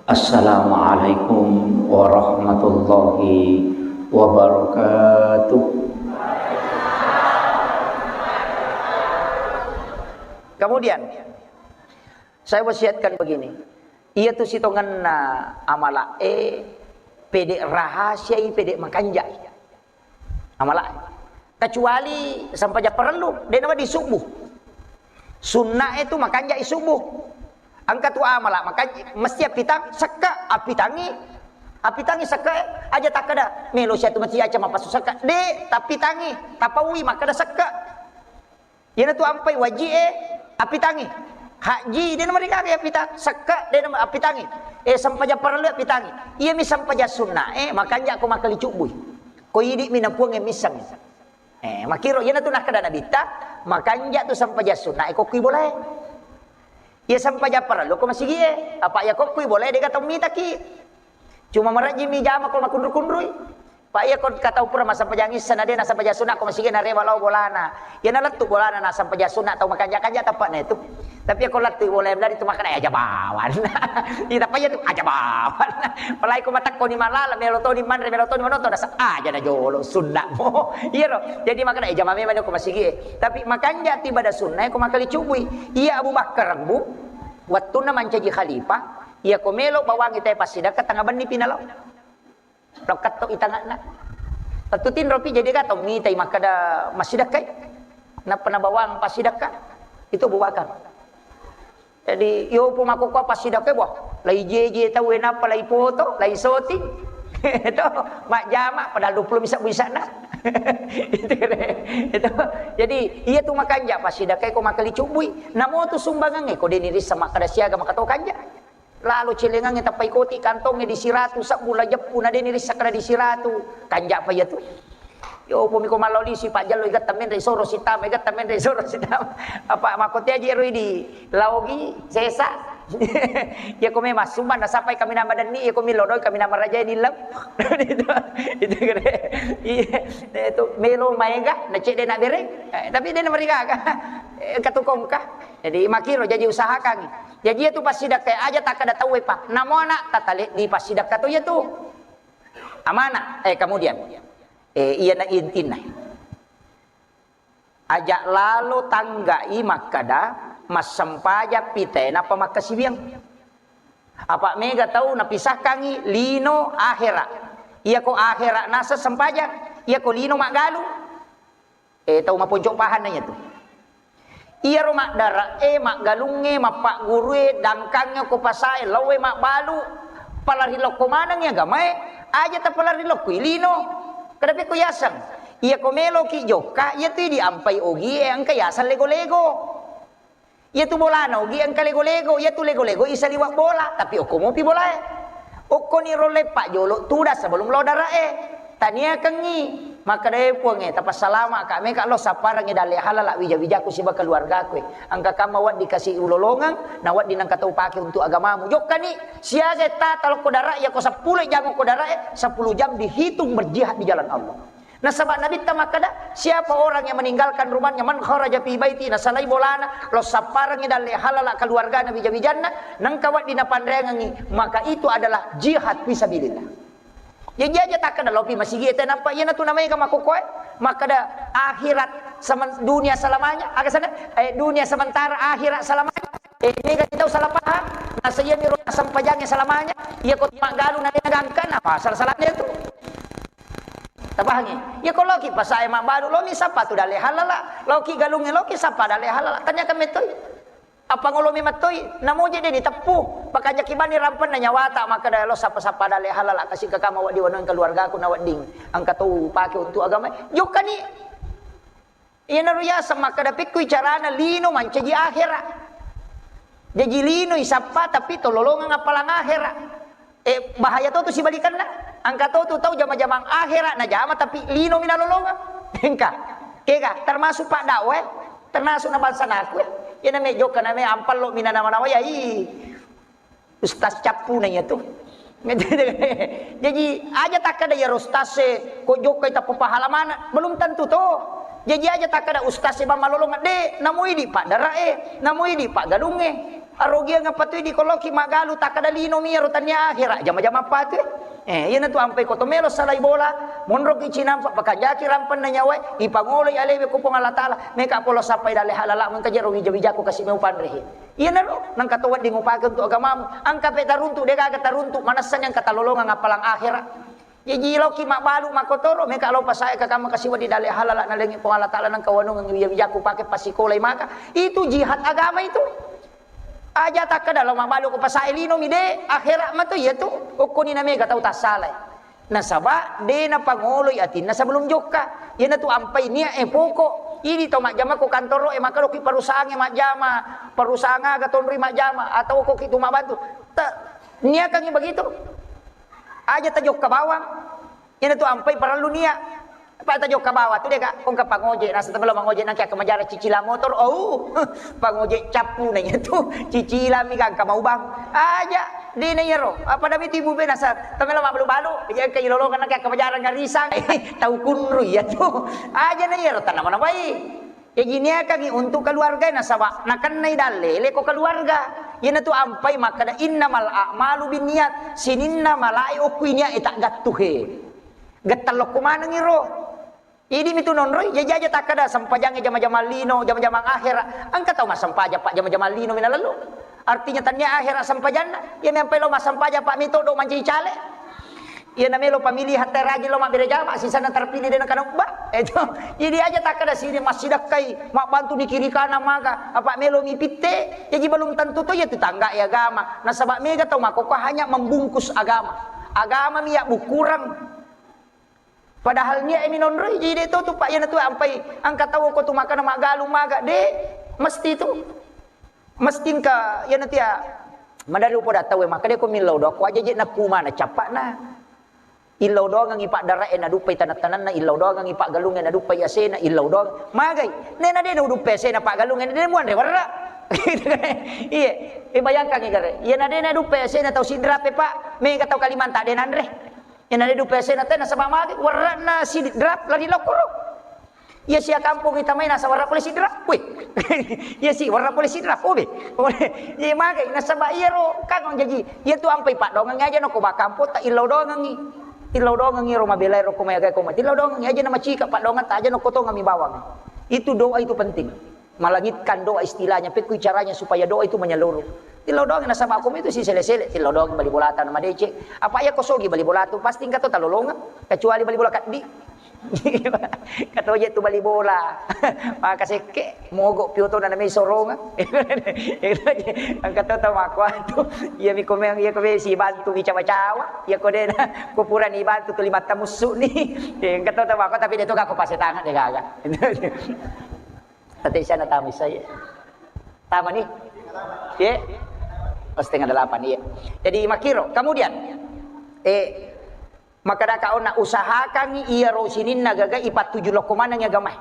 Assalamualaikum warahmatullahi wabarakatuh. Kemudian saya wasiatkan begini, ia tuh sitongan amala pede rahasia pede makanja amala kecuali sampai perlu dia nama di subuh sunnah itu makanja subuh angkat tu amala maka mesti apitang seka apitangi seka aja tak ada melo sia tu mesti aja mapasu seka de tapi tangi tapawi maka ada seka yana tu ampai waji apitangi haji dia nama dikari apitang seka dia nama apitangi sampaja perlu apitangi ia mi sampaja sunnah makanya aku makali cubui ko idi mina puang misang makiro yana tu nak kada nabita makanya tu sampaja sunnah ko kui boleh ia sampaja perlu ko masih gie apa ya ko kui boleh dia kata mita ki cuma maraji mi jama ko makundur-kundrui Pak iya kon katau pura masa pajangis sana dia nasa paja sunat ko masih na rewa law bolana. Ya na latu bolana nasa paja sunat tau makanja-kanja tapak na itu. Tapi ako latu boleh belar itu makan aja bawan. Ita pa ya tu aja bawan. Palai ko matak ko ni malala meloto ni man meloto ni manoto nasa aja na jolo sunat mo. Iya ro. Jadi makan aja mame man ko masih tapi makanja tiba da sunat ko makali cubui. Iya Abu Bakar bu waktu na mancaji khalifah iya ko melo bawang ita pasida ka tanga bani pinalaw. Lokat to itangana tatutin ropi jadi kata mitai makada masidakay na panabawang pasidaka itu buwakan jadi yo pumakuko pasidakay bo lai jeje tahu enapa lai foto lai soti itu mak jama padahal 20 bisa na itu jadi iya tu makanja pasidakay ko makali cubui namo tu sumbangan ko diniris sama kada siaga makato kanja lalu celengang kita paikoti kantongnya di siratu sak bula jepu na deni risakra di siratu kanja pa ya tu yo pumi ko maloli si pajalo igat tamen re soro sitam igat tamen re soro sitam apa makote aja ro di laogi sesa ya ko me masuman na sampai kami nama dan ni ya ko mi lodoy kami nama raja di lam itu kere itu melo maega na cek de na bereng tapi de na mereka katukong ka jadi makiro jadi usahakan jadi itu pasidak kayak aja tak ada tahu pak namona tatali di pasidak katu ya tu amana kemudian iya na intina aja lalu tanggai makada mas sampaja pitena pamakasibiang apa mega tahu napisahkangi lino akhira iya ko akhira nasa sampaja iya ko lino magalu tahu mapuncok pahannya tu iya rumah dara mak galunge mapak gurue dangkangnya ko pasai lawe mak balu palarilo ko manang ya gamay aja ta palarilo ko ilino kadapi ko yasang iya ko melo ki joka iya tu di ampai ogi ang kayasan lego-lego iya tu bola na ogi ang kalego-lego iya tu lego-lego isa liwak bola tapi oko mo pi bola oko ni role pak jolo tuda sebelum lo dara tania kengi maka deh puange tapas salama kami kalau saparang idale halala wija-wijaku siba keluarga ku angka kama wat dikasih ulolongan nawat dinangkatau pakai untuk agamamu jok kani siaga tatal kodara ya ko 10 jam kodara 10 jam dihitung berjihad di jalan Allah nah sahabat Nabi tamakada siapa orang yang meninggalkan rumahnya man kharaja fi baiti nasalai bolana lo saparang idale halala keluarga nabi wija-wijanna nang kawat dinapandrengangi maka itu adalah jihad fisabilillah. Jadi aja tak ada lopi masih gitu nampak ya natu namanya kamu kokoy maka ada akhirat sama dunia selamanya agak sana dunia sementara akhirat selamanya ini kan kita salah paham nah saya ni roda sampajangnya selamanya ya kok mak galu na negangkan apa salah-salahnya itu tak pahangi ya kalau loki pasai mak baru loki sapa tu dale halala loki galungnya loki sapa dale halala tanya kami tu apa ngolomi matoi namo je ni tepuh pakanya kibani rampan na nyawata maka da lo sapa-sapa dale halal kasih ke kamu wadi wanon keluarga aku na wading angka tu pakai untuk agama joka ni ina ruya sama kada pikui carana lino mancaji akhirat jadi lino isapa tapi tololongan apalang akhirat bahaya tu sibalikan na angka tu tahu jama-jama akhirat na jama tapi lino minalolongan engka kega termasuk pak dawe termasuk na bangsa naku ya namanya joka namanya ampal lo mina nama-nama ya ustaz capu nanya tuh jadi aja tak ada ya ustaz kok joka itu pahalaman belum tentu tuh jadi aja tak ada ustaz bang malolong de namu ini pak dara namu ini pak gadunge Arogia ngapa tu di koloki magalu takada lino miro tanya akhirat jama-jama apa tu yana tu ampai kotomelo salai bola monro ki cinampa pakajaki rampan na nyawa ipangolo alewe ko pong Allah taala meka polo sampai dale halala mun kajero wijawijako kasi meu panrehe yana ro nang katawad di ngupaken tu agamamu angka petaruntu de kaga taruntu manasan yang katalolongan ngapalang akhirat Jijilo ki makbalu makotoro meka lo pasaya kakama kasiwa di dale halala na lengi pong Allah taala nang kawanong ng wijawijako pake pasikolay maka itu jihad agama itu aja tak kada lo mabalu ko pasailino mi de akhirat mato ya tu ukuni na mega tau tasalay nasaba de na pangoloy atin na sebelum joka yana tu ampai nia poko ini to majama ko kantoro makalo ki perusahaan majama perusahaan aga tonri majama atau ko ki tumabantu nia kangi begitu aja tajok ke bawang yana tu ampai paralu nia Pak tajok ke bawah tu dia kak kong ke pangojek nasa tebelo mangojek nang kaya kemajara cicilan motor pangojek capu nanya tu cicilan mi kang kamau bang aja di nanya ro apa dami tibu be nasa tebelo mak balu-balu dia kaya lolongan nang kaya kemajara ngarisang tahu kunru ya tu aja nanya ro tanam mana baik ya gini kang untuk keluarga nasaba nakan nai dalle ko keluarga yana tu ampai makada innamal a'malu binniyat sininna malai okuinya itak gattuhe gatalok kumana ngiro ini mitu nonroy jaja tak kada sampajange jama-jama lino jama-jama akhirat angka tahu mas sampaja pak jama-jama lino mina lalu artinya tanya akhirat sampajanna ya mempai lo mas sampaja pak mito do manci cale ya namelo pamilih hatta ragi lo mak bereja mak sisana terpilih dena kana ba itu jadi aja tak kada sini masjid kai mak bantu di kiri kanan maka apa melo mi pitte jadi belum tentu to ya tetangga ya agama nasabak mega tahu mak kok hanya membungkus agama mi ya bukurang padahal niya emi nonroy jadi itu tu pak yana tu ampai angkat tahu ko tu makan magalu maga de mesti tu mesti ka yana tia madari upo tahu maka de ko milau do ko aja je na kumana capak na ilau do ngang ipak dara na dupai tanat-tanan na ilau do ngang ipak galungan na dupai asena ilau do magai nena de na dupai asena pak galungan de muan de warra iya bayangkan ngare yana de na dupai asena tau sidra pe pak me ka tau Kalimantan de nandre yang ada di PC nanti nasa mama warna si drap lagi lokoro ya si kampung kita main nasa warna polisi drap weh ya si warna polisi drap obe ya magai nasa bayero kan jadi ya tu ampai pak dongang aja no ko bakampo tak ilau dongang ro mabelai ro ko mayaga ko mati ilau dongang aja nama cika pak dongang tak aja no koto ngami bawang itu doa itu penting malangitkan doa istilahnya peku caranya supaya doa itu menyeluruh tilau doang nasa makum itu si sele-sele tilau doang bali bolatan nama dece apa ya kosogi bali bolatu pasti engkau talolongan kecuali bali bola kaddi kata oje tu bali bola maka seke mogok piuto na may soronga ang kata tawa ko tu iya mi komeng iya ko si bantu mi cawa-cawa iya ko den kupuran ni bantu tu lima tamusu ni ang kata tawa ko tapi dito ka ko pasetangan de gaga Tadi saya tamis saya. Tama nih. Ya. Setengah 8 ya. Jadi makiro. Kemudian maka da kaon na usahakan iya ro sinin nagaga ipat 7 lokoman nga gamay.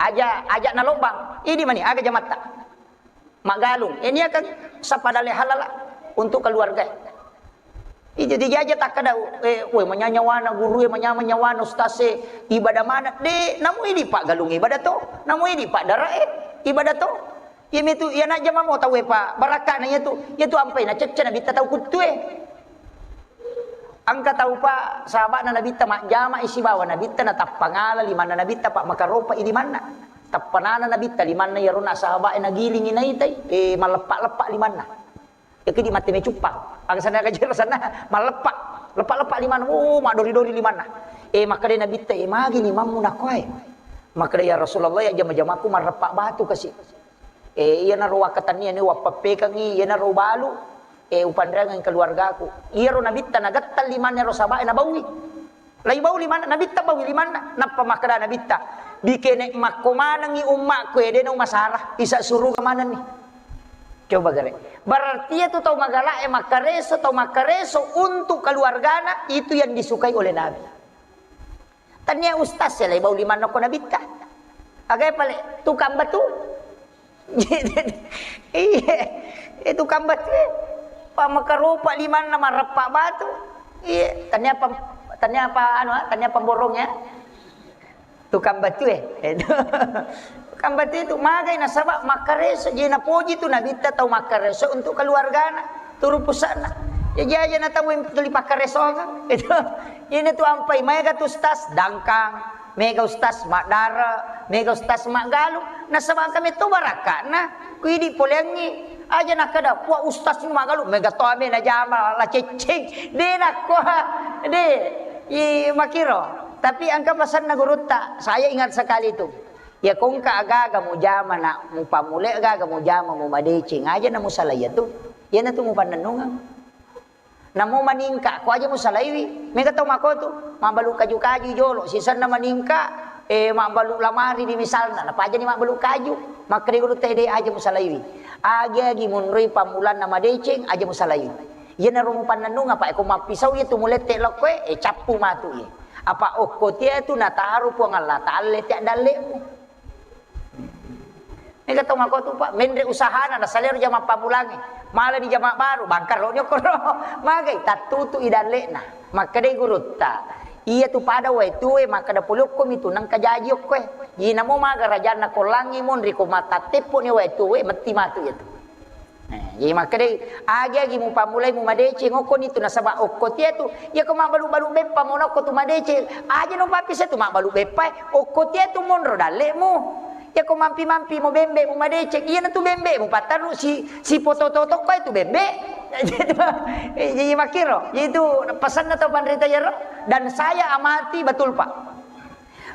Aja na lobang. Ini mani aga jamata. Magalung. Ini akan sa padale halala untuk keluarga. Jadi aja tak kada menyanyawana guru menyanyawana ustaz ibadah mana de namu ini pak galung ibadah to namu ini pak darah ibadah to ini tu ya nak jama mau tahu pak barakat na ya tu ampai na cecena bita tahu kutu angka tahu pak sahabat na nabita mak jama isi bawa nabita na tapangala limana nabita pak makaropa di mana tapanana nabita limana ya rona sahabat na giling inai tai malepak-lepak limana ya di mati me cupang ang sana kajar sana malepak di mana mak dori-dori di mana maka dia nabi teh magi ni mamu nakoy maka dia ya Rasulullah ya jama-jamaku marepak batu kasih iya na ruwa katania ni wapape kangi iya na balu upandrangan keluargaku iya ro nabi ta nagattal di mana ro sabae na bawi lai bawi di mana nabi ta bawi di mana napa maka nabi ta bikene makomana ngi umma ko ede no masalah isa suruh ke mana nih coba gare berarti itu tau magala makareso untuk keluargana itu yang disukai oleh Nabi. Tanya ustaz ya bau lima noko Nabi ta. Agak pale tukang batu. Iya, tukang batu. Pamakarupa lima nama repak batu. Iya, tanya apa pemborongnya? Tukang batu Kambati itu magai na sabak makareso je na poji tu na bita tau makareso untuk keluarga na turu pusana. Ya aja na tahu yang tuli pakareso kan. Itu ini tu ampai mega tu stas dangkang, mega ustas makdara, mega ustas makgalu. Na sabak kami tu baraka na kuidi polengi aja nak kada puak ustaz ni magalu mega toame na jama la cecing de nak ko de i makiro tapi angka pesan na guruta saya ingat sekali itu ya kung ka aga mo jama na mo pamule aga mo jama mo madecing aja na mo salaya tu yan na tu mo pananungan na mo maningka ko aja mo salaiwi mega to mako tu mabalu kaju-kaju jolo sisan na maningka mabalu lamari di misalna na paja ni mabalu kaju makri guru tede aja mo salaiwi agi munrui pamulan na madecing aja mo salaiwi yan na rumo pananungan pa ko mapisaw ya tumulete lokwe capu matu ye apa okkotia itu nataru po ngala talle ti dalle mo mega to mako tu pak mendre usahana na salero jama pamulangi mala di jama baru bangkar ro nyokoro magai tatutu idalle na makade gurutta iya tu pada we tuwe makada puluk ko mitu nang kajaji ko yina mo maga rajana ko langi mon riko mata tepo ni we tuwe mati matu itu jadi makade agi mo pamulai mo madece ngoko nitu na saba okko tie tu ya ko mabalu-balu bepa mo nako tu madece aja no papise tu mabalu bepa okko tie tu mon ro dalle mo ya ko mampi-mampi mo bembe mo madece iya na tu bembe mo pataru si foto-toto ko itu bembe jadi makiro itu pesan atau pandrita yaro dan saya amati betul pak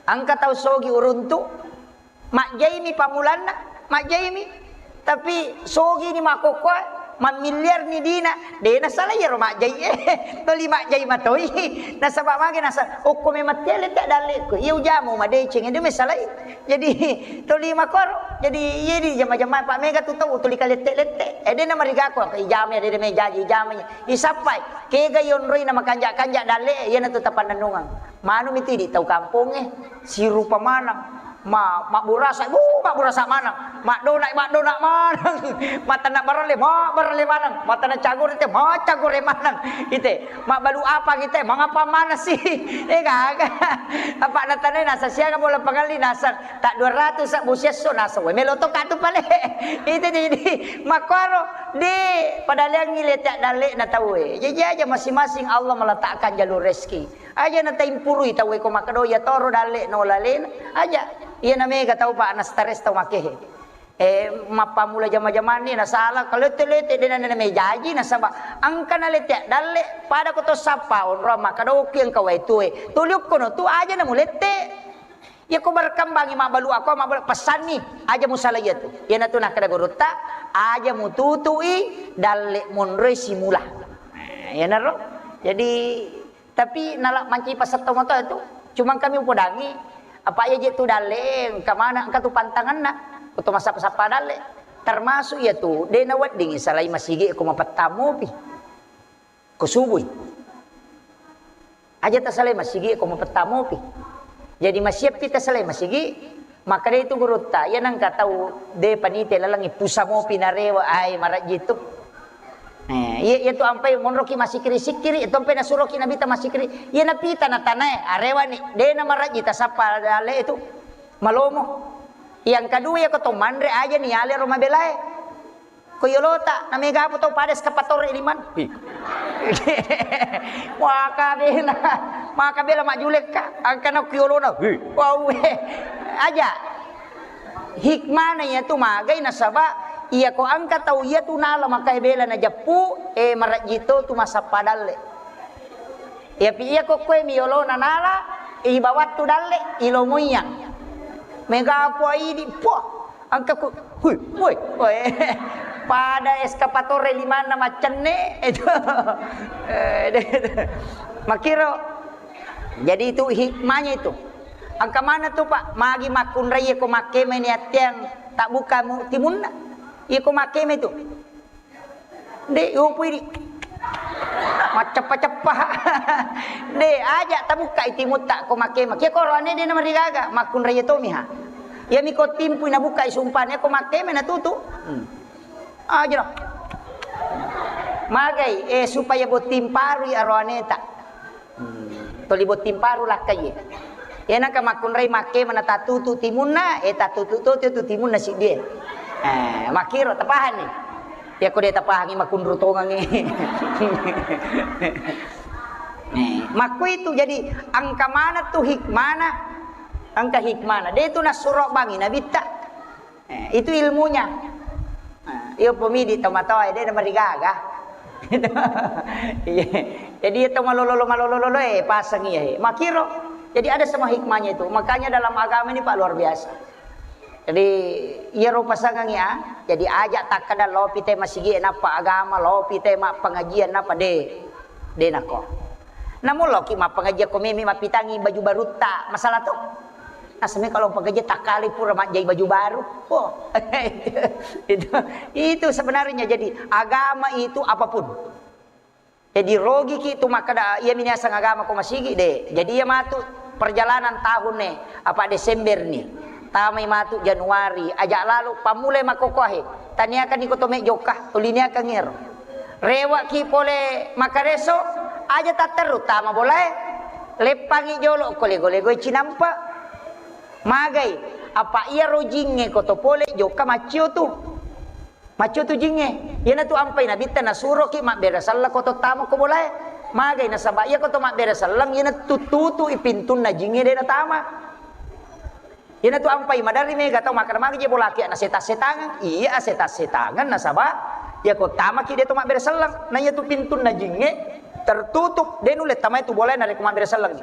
angka tahu sogi uruntu mak jaimi pamulana mak jaimi tapi sogi ni makokwa miliar ni dina dena salah ya mak jai to lima jai matoi na sabab mage nasa okko me matele tak dale ko iu jamu madecing ede masalah jadi to lima kor jadi yedi jama-jama pak mega tu tahu tuli kalete-lete ede na mariga ko ke jame ede me jaji jamanya isapai kega yon roi na makanja-kanja dale ye na tu tapananungan manu miti di tau kampung si rupa mana mak burasa mana mak do nak manang mata nak barale manang mata nak cagur itu mak cagur manang ite mak balu apa kita mangapa mana sih kagak apa natane nasa siaga bola pengali nasa tak 200 sak busiaso nasa we meloto katu pale itu jadi makoro di pada yang ngile tak dale na tahu jadi aja masing-masing Allah meletakkan jalur rezeki aja na taimpurui tahu ko makado ya toro dale no lalen aja iya na mega tahu pak na stress tahu makehe mapamula jama-jama ni na sala kalete-lete dina na me jaji na saba angka na lete dalle pada ko to sapa onra makado kiang kawai tuwe tulyuk ko no tu aja na mulete ya ko berkembang mabalu ako mabalu pesan ni aja musalaya tu ya na tu na kada gorota aja mututui dalle monre simula ya na ro jadi tapi nalak manci pasat tomoto itu cuma kami upodangi apa aja tu daleng ke mana angka tu pantangan nak atau masa-masa dale termasuk ya tu dena wedding salai masigi ko mapatamu pi ko subuh aja ta salai masigi ko mapatamu pi jadi masiap kita salai masigi maka dia itu guruta ya nang katau de panite lalangi pusamo pinarewa ay marat jitu iya tu ampai monroki masih kiri-sikiri itu ampai nasuroki nabita masih kiri iya napita na tanay arewa ni dena marat jita sapa dale itu malomo yang kedua ya ko mandre aja ni ale roma belai ko yolota na mega po to pades kapatore liman makabela majulek ka ang kana kyolona wow aja hikmah ya tu magay na saba iya ko angka tau iya tu nala makai bela na japu marat jito tu masa padalle ya pi iya ko kwe miolo na nala ibawat tu dalle ilomoya mega po ini po angka ko huy pada eskapatore limana macenne itu makiro jadi itu hikmahnya itu angka mana tu pak magi makun raya ko makeme ni atiang tak buka timunna iya ko makeme tu de upui di macap-capah de aja tak buka itimut tak ko makeme kia ko rane de na marigaga makun raya to miha ya mi ko timpu na buka isumpane ko makeme na tutu aja no magai supaya botim paru ya roneta toli botim paru lah kaye Ya nak makun rai make mana tatutu timunna tatutu tu timunna si dia. Makiro tapahan ni. Ya ko dia tapahangi makun rutongan ni. Maku itu jadi angka mana tuh hikmana? Angka hikmana. Dia itu nasurok bangi nabi tak. Itu ilmunya. Iyo pemidi tomatoi dia nama digaga. Jadi itu malololo pasang iya. Makiro. Jadi ada semua hikmahnya itu. Makanya dalam agama ini Pak luar biasa. Jadi iya rupa sangang ya. Jadi ajak tak kada lopi tema sigi napa agama, lopi tema pengajian napa de nako. Namun loki ma pengajian ko mimi ma pitangi baju baru tak masalah tuh. Nah sebenarnya kalau pengajian tak kali pura mak jadi baju baru. Oh, itu sebenarnya jadi agama itu apapun. Jadi rogi ki itu maka da ia minasang agama ko masigi de. Jadi ia matu perjalanan tahun nih apa Desember nih. Tamai matu Januari ajak lalu pamulai makokohe. Taniakan ni kotome jokah tulinia kangir. Rewa ki pole makareso aja tak terutama boleh. Lepangi jolo kole-gole cinampa. Magai apa ia rojinge koto pole joka macio tu. Macio tu jinge. Yana tu ampai nabita nasuro ki mak berasalla koto tamo ko boleh. Magai nasaba ia koto mak berasallang yana tututu ipintun na jinge de na tama. Yana tu ampai madari mega tau makan magi je bolaki na setangan. Iya setangan nasaba ya ko tama ki de to mak berasallang. Na ia tu pintun na jinge tertutup de nulet tama itu boleh na mak berasallang.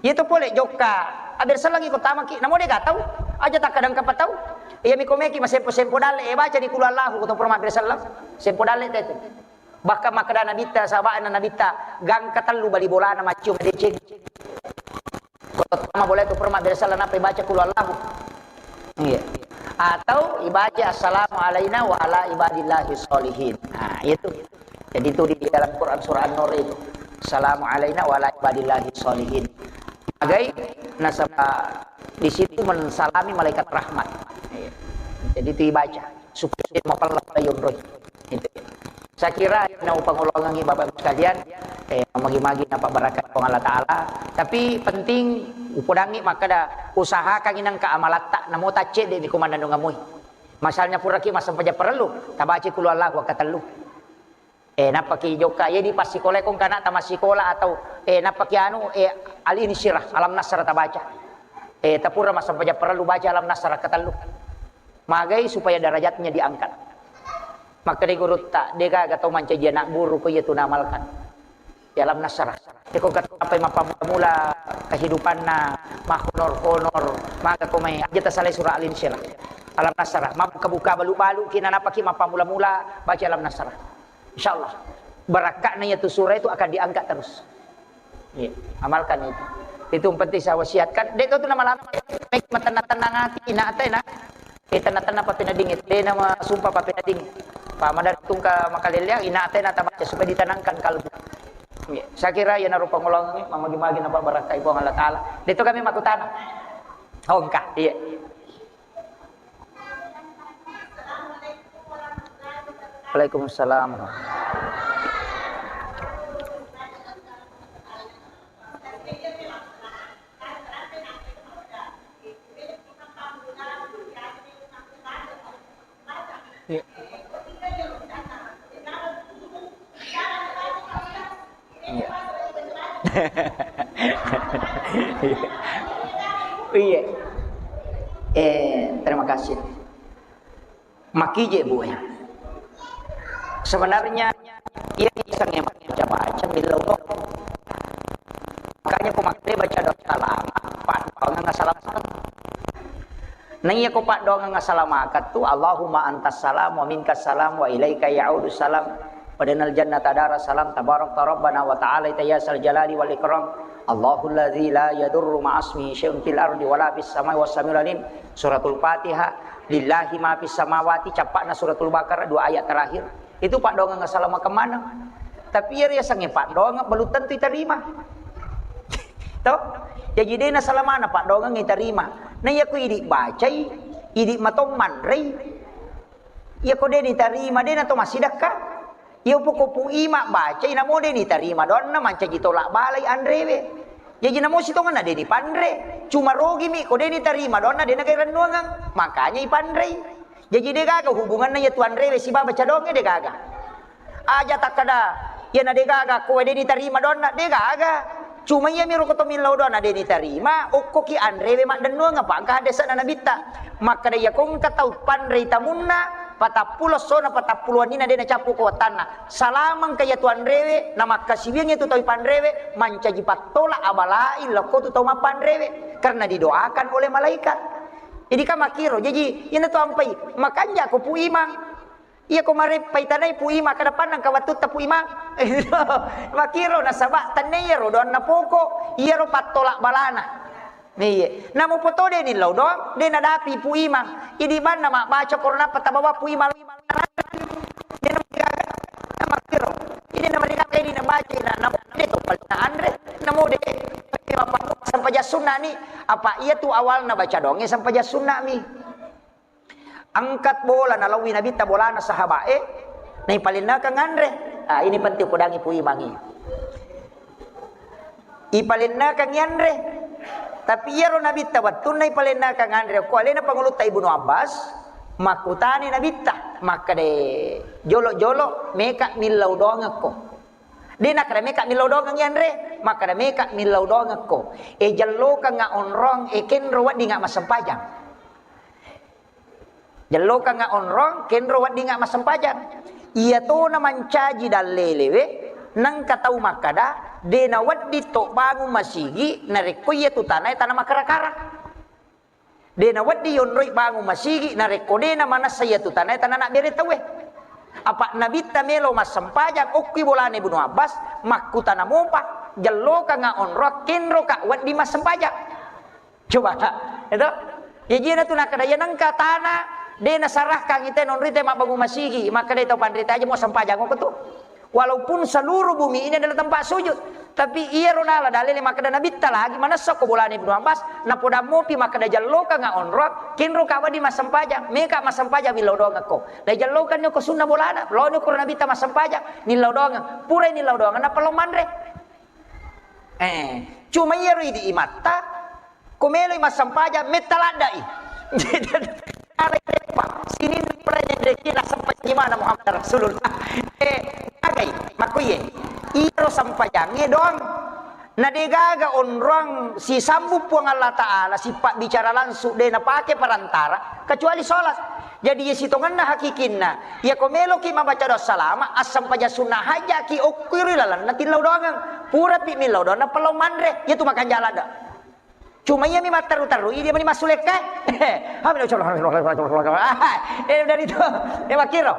Ia tu boleh joka. Aber salang ikut tama ki namo de gatau aja tak kadang kapat tahu iya mi komeki sempo dale baca di kula Allah ko to perma bersalam sempo dale tete baka makada nabita sabana nabita gang katallu bali bolana macium deceng ko tama boleh to perma bersalam apa baca kula Allah iya atau ibaca assalamu alaina wa ala ibadillahi sholihin. Nah itu jadi itu di dalam Quran surah An-Nur itu assalamu alaina wa ala ibadillahi sholihin. Agai nasaba di situ mensalami malaikat rahmat. Jadi itu dibaca supaya mapal layun roh. Itu. Saya kira nau pangulongan Bapak sekalian magi-magi napa barakat Allah taala. Tapi penting upodangi maka da usaha kanginang kaamalat tak namo tace de di komandando ngamoy. Masalnya puraki masam paja perlu tabaci kulu Allah wa katallu. Napaki joka ya di pasikola kung kana ta masikola atau napaki anu al insyirah alam nasr ta baca tapura masam paja perlu baca alam nasr katallu magai supaya derajatnya diangkat maka di guru tak dega gatau manca dia nak buru ko itu namalkan di alam nasr ko gat apa mapamula kehidupanna mahonor maka ko may ajata salai surah al insyirah alam nasr mabuka balu-balu kina napaki mapamula-mula baca alam nasr. InsyaAllah barakatnya itu surah itu akan diangkat terus. Ya, amalkan itu. Itu penting saya wasiatkan. Dek itu nama lama. Mek tenang hati nak teh nak. Tenang apa penadingit. Dia nama sumpah apa penadingit. Pak madar tungka makalilya ina teh nata baca supaya ditanangkan kalbu. Ya, saya kira ya narupa ngolong mamagi-magi napa barakah ibu Allah taala. Itu kami makutana. Oh engkah, iya. Waalaikumsalam. Ya. Iya. Terima kasih. Makije Bu ya. Sebenarnya ia iseng yang baca bila makanya pemakde baca doa salam pak doa nggak salam nanya ko pak doa nggak salam akat tu Allahumma antas salam wa minkas salam wa ilaika ya'udus salam wadanal jannata dara salam tabarak rabbana wa ta'ala yasal jalali wal ikram Allahul ladzi la yadurru ma'asmihi syai'un fil ardi wala fis samai was samiul alim suratul Fatihah lillahi ma fis samawati capakna suratul Baqarah 2 ayat terakhir. Itu pak doa nggak salah kemana tapi ya sange pak doa nggak belum tentu diterima toh jadi dia salah mana pak doa nggak diterima nah ya ku idik baca idik matoman rei ya ku dia diterima dia nato masih dekat ya puku ima baca ina mau dia diterima doa na manca ditolak balai andrewe Jadi namo sitongan ada di pandre. Cuma rogi mi ko deni tarima dona dena kay randuangan. Makanya ipandre. Jadi dia gaga hubungannya ya tuan rewe si baba cadongnya dia gaga. Aja tak kada ya na dia gaga ko deni tarima dona dia gaga. Cuma ya miro ko to milaw dona deni tarima okko ki andrewe mak denduanga pa ka desa na nabita. Maka dia kong katau pandre tamunna patapulos sona patapuluan nina dena capu ko tanah salamang kaya tuan rewe nama kasibiang itu tau pandrewe mancaji patola abalai lako tu tau pandrewe karena didoakan oleh malaikat. Jadi kan makiro jadi ina tu ampai makanya aku pu imang iya ko mare paitanay pu ima kada panang kawatut ta pu imang makiro nasaba tanayro don na poko iya ro patola balana. Nih, namu foto deh ni lau dong, deh nadapi pu imang. Ini mana mak baca korona petabawa pu imang. Dia nama kiro. Ini nama dia kayak ini nama baca. Nama dia tu paling andre. Nama dia apa sampai jasuna ni. Apa ia tu awal na baca dongeng sampai jasuna ni. Angkat bola na lawi nabi ta bola na sahabae. Nai paling na kang andre. Ah ini penting kudangi pu imangi. Ipalin na kang andre. Tapi iya ro nabi tawat tunai palena kang andre ko alena pangulut Ibnu Abbas makutani nabi ta maka de jolo-jolo meka milau dong ko de nak meka milau dong ang andre maka de meka milau dong ko e jallo ka nga onrong e kenro wadi nga masampajang jallo ka nga onrong kenro wadi nga masampajang iya to na mancaji dalelewe nang katau makada dena waddi to bangu masigi nareko iya tu tanay tanah makara-kara dena waddi yonroi bangu masigi nareko dena mana saya tu tanay tanah nak beritawe apa nabi tamelo masampajang okki bolane Ibnu Abbas makuta namompa jallo ka nga onro kenro ka waddi masampajang coba itu ya jena tu nakadaya nang katana dena sarahkan ite nonrite mak bangu masigi maka deta pandrita aja mau sampajang ko tu. Walaupun seluruh bumi ini adalah tempat sujud, tapi ia ronala dalil maka da nabitta lagi mana sok bolane Ibnu Abbas na poda mopi maka da jallo ka nga onrok kinro ka wadi masampajang meka masampajang milodong ko da jallo kan ko sunna bolana lo ko nabitta masampajang nilodong pura nilodong na palomandre cuma ia ri di imata komelo masampajang metaladai sini pulanya dekira sampai gimana Muhammad Rasulullah agay makuye iro sampajangnya dong na degaga onrong si sambu puang Allah Ta'ala si pak bicara langsung dena pakai perantara kecuali sholat jadi ya sitongan na hakikinna ya komelo ki mabaca doa salama asam paja sunnah haja ki okuri lalan na tilau doangan pura pi milau doang na pelau mandre ya tu makan jalan dah cuma ia memang taru-taru dia meni masuleka dari itu dia makiro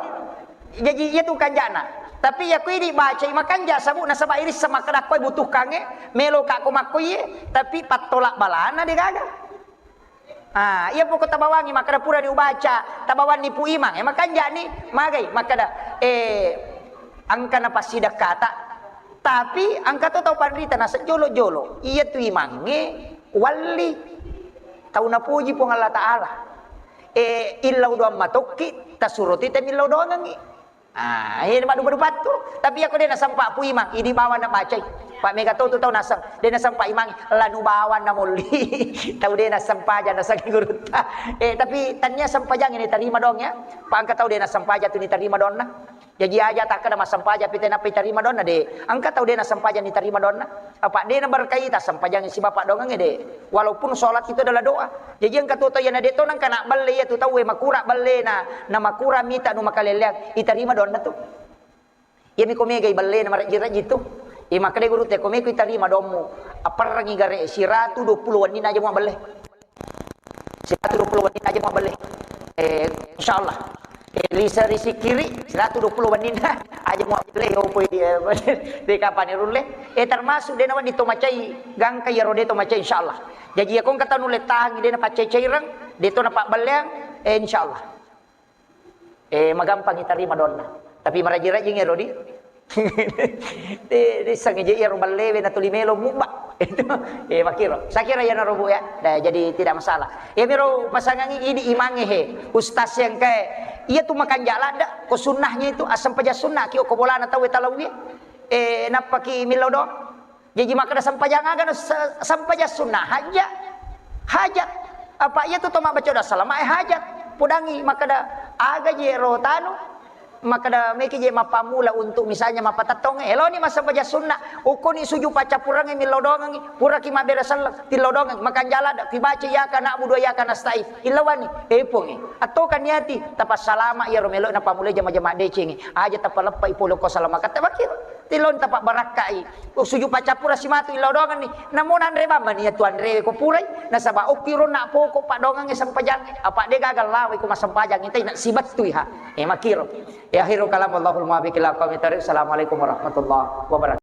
jadi ia tu kanjana tapi ya kui dibaca makan ja sabu nasaba iris sama kada koi butuh kange melo ka ko makoi tapi patolak balana dia gaga ia pokok tabawangi makada pura diubaca tabawan ni pu imang makan ja ni magai makada angka na pasida kata tapi angka tu tau pandita nasa jolo-jolo ia tu imange wali tahu na puji pun Allah Ta'ala illau doang matoki tasuruti temilau doang ngi ini madu batu tapi aku dia nasampa pu imang ini bawa na bacai Pak Mega tahu tu tahu nasam dia nasampa imang lanu bawa na muli tahu dia nasampa aja nasang guruta tapi tanya sampajang ini terima dong ya Pak angkat tahu dia nasampa aja tu ni terima dong na jadi aja tak kena masampaja pite na terima dong na de angkat tahu dia nasampaja ni terima dong na apa dia na berkaitan sampajang si bapak dong de walaupun sholat itu adalah doa jadi angkat tahu ya na de to nang kana balle ya tu tahu makura balle na makura mita nu makaleleang iterima dong na tu ya mi komega balle na marajira gitu maka dia guru te komeko iterima domu apa rangi gare siratu 20 wanin aja mau balle siratu 20 wanin aja mau balle insyaallah Lisa risi kiri 120 wanita aja mau beli opo dia di kapan rulle termasuk dia nawan ditomacai gangka ya rode tomacai insyaallah jadi aku kata nulet tangi dia na cairan dia to na pak baleang insyaallah magampang iterima donna tapi maraji-raji ngi rodi di sangeje ya ruballe na tulimelo mumba itu makiro sakira ya narobu ya jadi tidak masalah miro pasangan ini imange ustaz yang kayak ia tu makan jalan dak ko sunnahnya itu asam paja sunnah ki ko bolana tahu talawi napaki milau do Jadi maka ada sampajang aga sampaja sunnah hajat. Apa ia tu toma baca dah salam hajat. Pudangi maka ada aga je rotanu. Maka da meki je mapamula untuk misalnya mapatatong elo ni masa baca sunnah ukuni suju paca purang mi lodongan pura ki mabera sal ti lodongan makan jala da ki baca ya kana abudu ya kana stai ilawani epong atau kan niati tapas salama ya romelo na pamula jama-jama decing aja tapalepai polo ko salama kata bakir tilon tapak barakai suju paca pura si matu lodongan ni namunan reba mania tuan rewe ko purai na saba okiro na poko pak dongang sampajang apa de gagal lawe ko masampajang intai nak sibat tu ha makiro. Ya akhiru kalam Allahul muwaffiq ila aqwamit thoriq. Assalamualaikum warahmatullahi wabarakatuh.